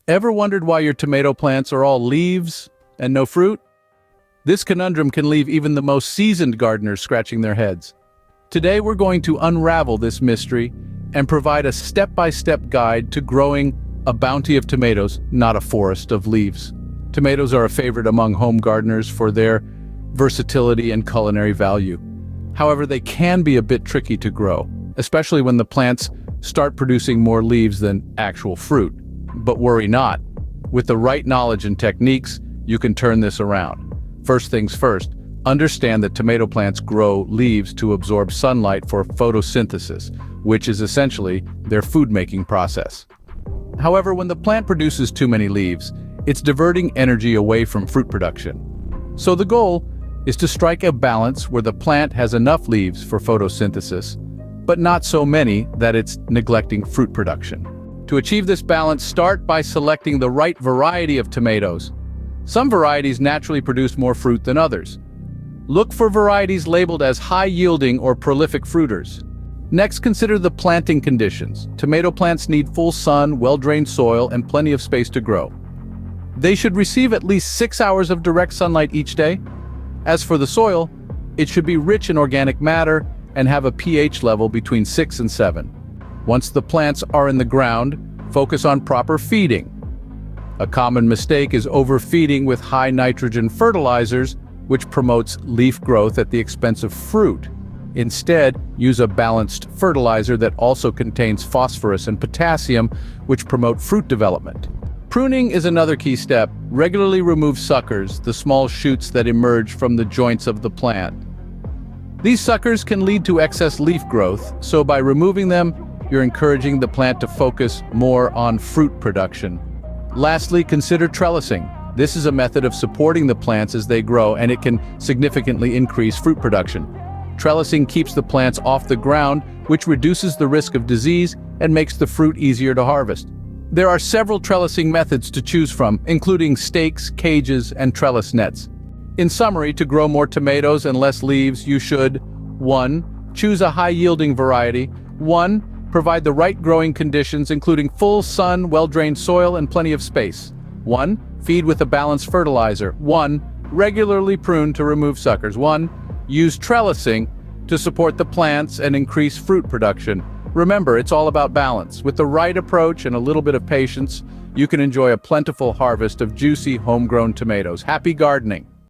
Ever wondered why your tomato plants are all leaves and no fruit? This conundrum can leave even the most seasoned gardeners scratching their heads. Today we're going to unravel this mystery and provide a step-by-step guide to growing a bounty of tomatoes, not a forest of leaves. Tomatoes are a favorite among home gardeners for their versatility and culinary value. However, they can be a bit tricky to grow, especially when the plants start producing more leaves than actual fruit. But worry not. With the right knowledge and techniques, you can turn this around. First things first, understand that tomato plants grow leaves to absorb sunlight for photosynthesis, which is essentially their food-making process. However, when the plant produces too many leaves, it's diverting energy away from fruit production. So the goal is to strike a balance where the plant has enough leaves for photosynthesis, but not so many that it's neglecting fruit production. To achieve this balance, start by selecting the right variety of tomatoes. Some varieties naturally produce more fruit than others. Look for varieties labeled as high-yielding or prolific fruiters. Next, consider the planting conditions. Tomato plants need full sun, well-drained soil, and plenty of space to grow. They should receive at least 6 hours of direct sunlight each day. As for the soil, it should be rich in organic matter and have a pH level between 6 and 7. Once the plants are in the ground, focus on proper feeding. A common mistake is overfeeding with high nitrogen fertilizers, which promotes leaf growth at the expense of fruit. Instead, use a balanced fertilizer that also contains phosphorus and potassium, which promote fruit development. Pruning is another key step. Regularly remove suckers, the small shoots that emerge from the joints of the plant. These suckers can lead to excess leaf growth, so by removing them, you're encouraging the plant to focus more on fruit production. Lastly, consider trellising. This is a method of supporting the plants as they grow, and it can significantly increase fruit production. Trellising keeps the plants off the ground, which reduces the risk of disease and makes the fruit easier to harvest. There are several trellising methods to choose from, including stakes, cages, and trellis nets. In summary, to grow more tomatoes and less leaves, you should 1. Choose a high-yielding variety. 1. Provide the right growing conditions, including full sun, well-drained soil, and plenty of space. 1. Feed with a balanced fertilizer. 1. Regularly prune to remove suckers. 1. Use trellising to support the plants and increase fruit production. Remember, it's all about balance. With the right approach and a little bit of patience, you can enjoy a plentiful harvest of juicy, homegrown tomatoes. Happy gardening!